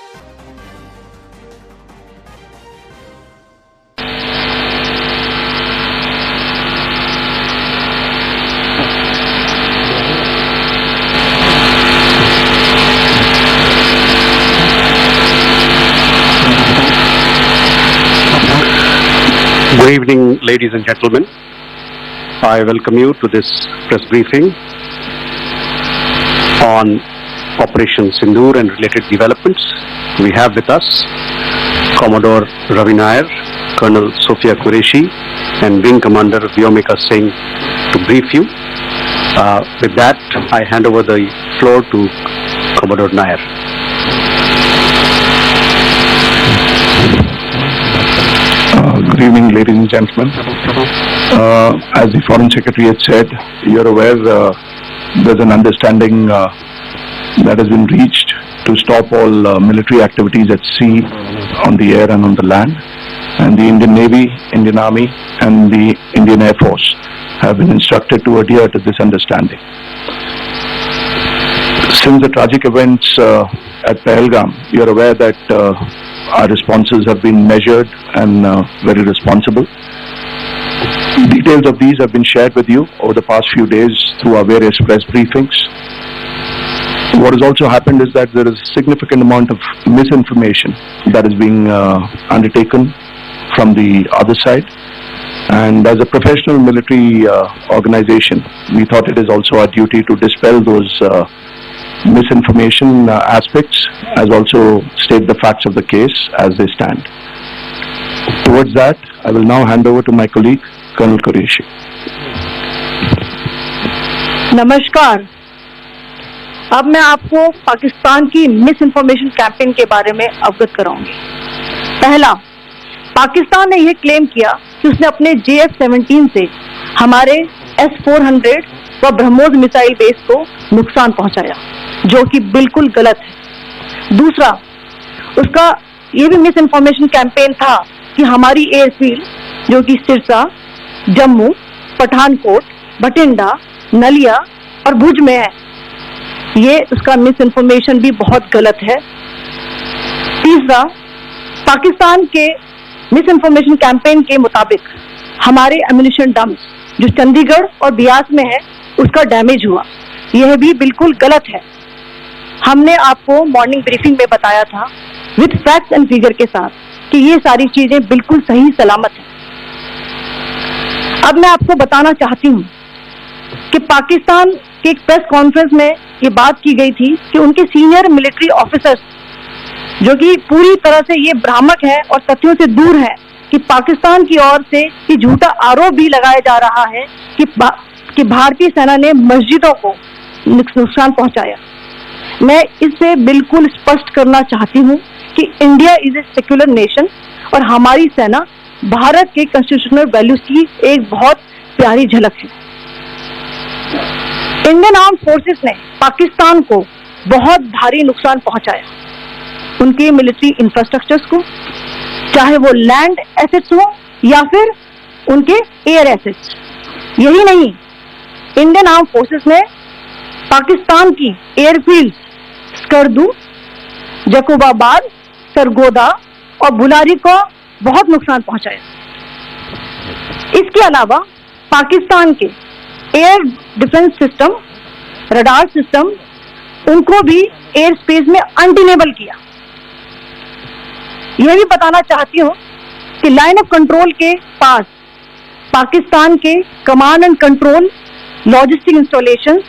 Good evening, ladies and gentlemen. I welcome you to this press briefing on Operation Sindoor and related developments. We have with us Commodore Ravi Nair, Colonel Sophia Qureshi, and Wing Commander Vyomika Singh to brief you. With that, I hand over the floor to Commodore Nair. Good evening, ladies and gentlemen. As the Foreign Secretary had said, you're aware there's an understanding that has been reached to stop all military activities at sea, on the air and on the land. And the Indian Navy, Indian Army and the Indian Air Force have been instructed to adhere to this understanding. Since the tragic events at Pahalgam, you're aware that our responses have been measured and very responsible. Details of these have been shared with you over the past few days through our various press briefings. What has also happened is that there is a significant amount of misinformation that is being undertaken from the other side. And as a professional military organization, we thought it is also our duty to dispel those misinformation aspects, as also state the facts of the case as they stand. Towards that, I will now hand over to my colleague, Colonel Qureshi. नमस्कार। अब मैं आपको पाकिस्तान की miss information campaign के बारे में अवगत कराऊंगी। पहला, पाकिस्तान ने यह क्लेम किया कि उसने अपने JF-17 से हमारे S-400 व ब्रह्मोस मिसाइल बेस को नुकसान पहुंचाया, जो कि बिल्कुल गलत है। दूसरा, उसका ये भी मिस इन्फॉर्मेशन कैंपेन था कि हमारी एयरफील्ड, जो कि सिरसा, जम्मू, पठानकोट, बठिंडा, नलिया और भुज में है, ये उसका मिस इन्फॉर्मेशन भी बहुत गलत है। तीसरा, पाकिस्तान के मिस इन्फॉर्मेशन कैंपेन के मुताबिक हमारे एम्यूनिशन डम्प्स जो चंडीगढ़ और बियास में है, उसका डैमेज हुआ, यह भी बिल्कुल गलत है। हमने आपको मॉर्निंग ब्रीफिंग में बताया था विद फैक्ट्स एंड फिगर के साथ कि ये सारी चीजें बिल्कुल सही सलामत हैं। अब मैं आपको बताना चाहती हूँ कि पाकिस्तान के एक प्रेस कॉन्फ्रेंस में ये बात की गई थी कि उनके सीनियर मिलिट्री ऑफिसर्स, जो कि पूरी तरह से ये भ्रामक है और तथ्यों से दूर है, कि पाकिस्तान की ओर से ये झूठा आरोप भी लगाया जा रहा है कि भारतीय सेना ने मस्जिदों को नुकसान पहुंचाया। मैं इससे बिल्कुल स्पष्ट करना चाहती हूं कि India is a secular nation और हमारी सेना भारत के कॉन्स्टिट्यूशनल वैल्यूज की एक बहुत प्यारी झलक है। इंडियन आर्म फोर्सेस ने पाकिस्तान को बहुत भारी नुकसान पहुंचाया, उनके मिलिट्री इंफ्रास्ट्रक्चर्स को, चाहे वो लैंड एसेट्स हो या फिर उनके एयर एसेट्स। यही नहीं, इंडियन आर्म फोर्सेस ने पाकिस्तान की एयरफील्ड स्कर्दू, जकोबाबाद, सरगोदा और बुलारी को बहुत नुकसान पहुंचाया। इसके अलावा पाकिस्तान के air defence system, radar system, उनको भी एयर स्पेस में अनडिनेबल किया। यह भी बताना चाहती हूँ कि लाइन ऑफ कंट्रोल के पास पाकिस्तान के command and control, logistic installation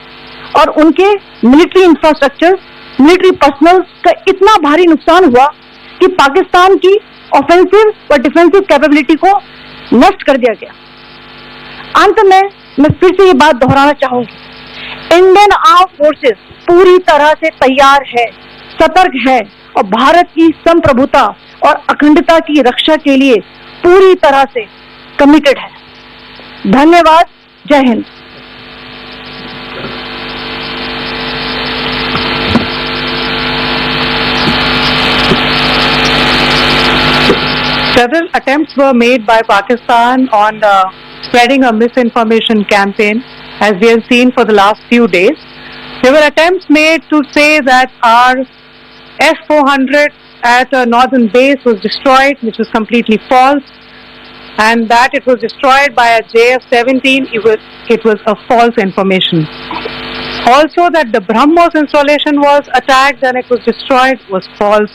और उनके मिलिट्री इंफ्रास्ट्रक्चर, मिलिट्री पर्सनल का इतना भारी नुकसान हुआ कि पाकिस्तान की ऑफेंसिव और डिफेंसिव कैपेबिलिटी को नष्ट कर दिया गया। अंत में मैं फिर से ये बात दोहराना चाहूंगी, इंडियन आर्म फोर्सेस पूरी तरह से तैयार है, सतर्क है और भारत की संप्रभुता और अखंडता की रक्षा के लिए पूरी तरह से कमिटेड है। धन्यवाद। जय Hind. Several attempts were made by Pakistan on spreading a misinformation campaign, as we have seen for the last few days. There were attempts made to say that our S-400 at a northern base was destroyed, which was completely false, and that it was destroyed by a JF-17, it was a false information. Also, that the BrahMos installation was attacked and it was destroyed was false.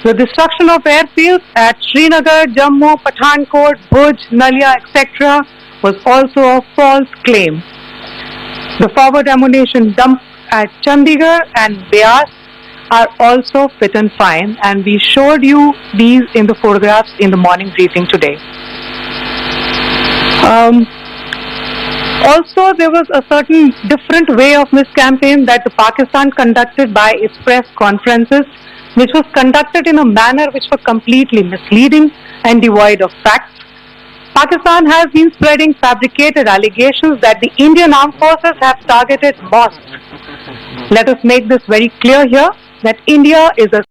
The destruction of airfields at Srinagar, Jammu, Pathankot, Bhuj, Nalia, etc. was also a false claim. The forward ammunition dump at Chandigarh and Beas are also fit and fine, and we showed you these in the photographs in the morning briefing today. Also, there was a certain different way of miscampaign that the Pakistan conducted by its press conferences, which was conducted in a manner which was completely misleading and devoid of facts. Pakistan has been spreading fabricated allegations that the Indian armed forces have targeted mosques. Let us make this very clear here, that India is a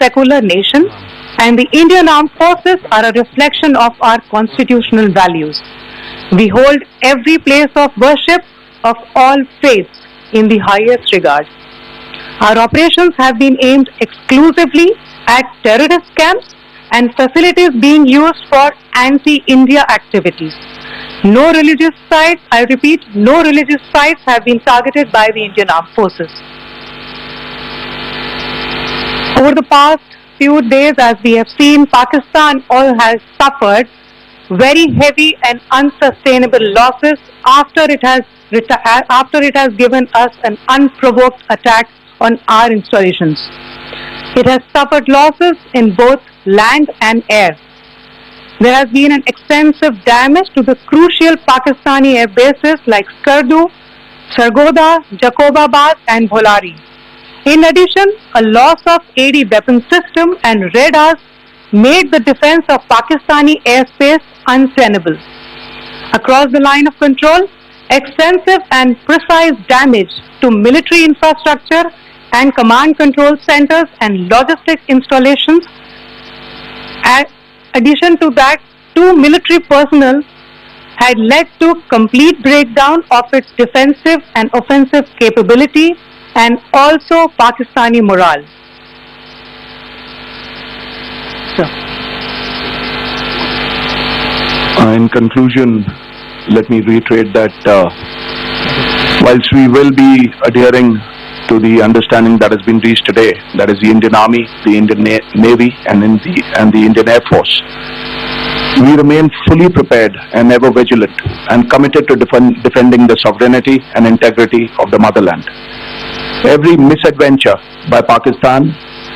secular nation and the Indian armed forces are a reflection of our constitutional values. We hold every place of worship of all faiths in the highest regard. Our operations have been aimed exclusively at terrorist camps and facilities being used for anti-India activities. No religious sites, I repeat, no religious sites have been targeted by the Indian Armed Forces. Over the past few days, as we have seen, Pakistan all has suffered very heavy and unsustainable losses after it has given us an unprovoked attack on our installations. It has suffered losses in both land and air. There has been an extensive damage to the crucial Pakistani air bases like Skardu, Sargodha, Jacobabad and Bholari. In addition, a loss of AD weapon system and radars made the defense of Pakistani airspace untenable. Across the line of control, extensive and precise damage to military infrastructure and command control centers and logistic installations. In addition to that, 2 military personnel had led to complete breakdown of its defensive and offensive capability and also Pakistani morale. In conclusion, let me reiterate that whilst we will be adhering to the understanding that has been reached today, that is the Indian Army, the Indian Navy and the Indian Air Force, we remain fully prepared and ever vigilant and committed to defending the sovereignty and integrity of the motherland. Every misadventure by Pakistan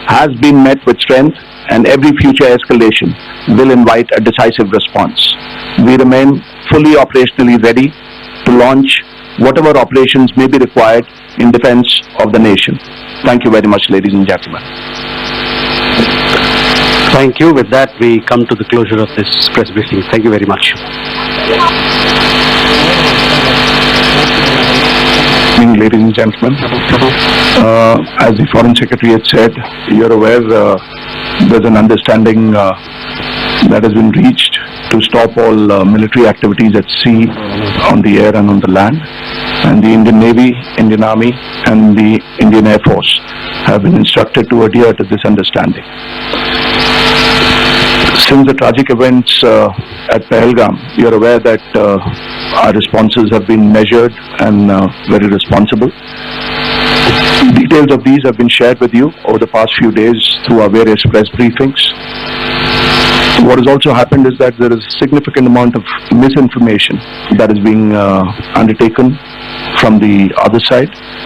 has been met with strength, and every future escalation will invite a decisive response. We remain fully operationally ready to launch whatever operations may be required in defense of the nation. Thank you very much, ladies and gentlemen. Thank you. With that, we come to the closure of this press briefing. Thank you very much. Ladies and gentlemen, as the Foreign Secretary had said, you're aware there's an understanding that has been reached to stop all military activities at sea, on the air and on the land. And the Indian Navy, Indian Army and the Indian Air Force have been instructed to adhere to this understanding. Since the tragic events at Pahalgam, you're aware that our responses have been measured and very responsible. Details of these have been shared with you over the past few days through our various press briefings. What has also happened is that there is a significant amount of misinformation that is being undertaken from the other side.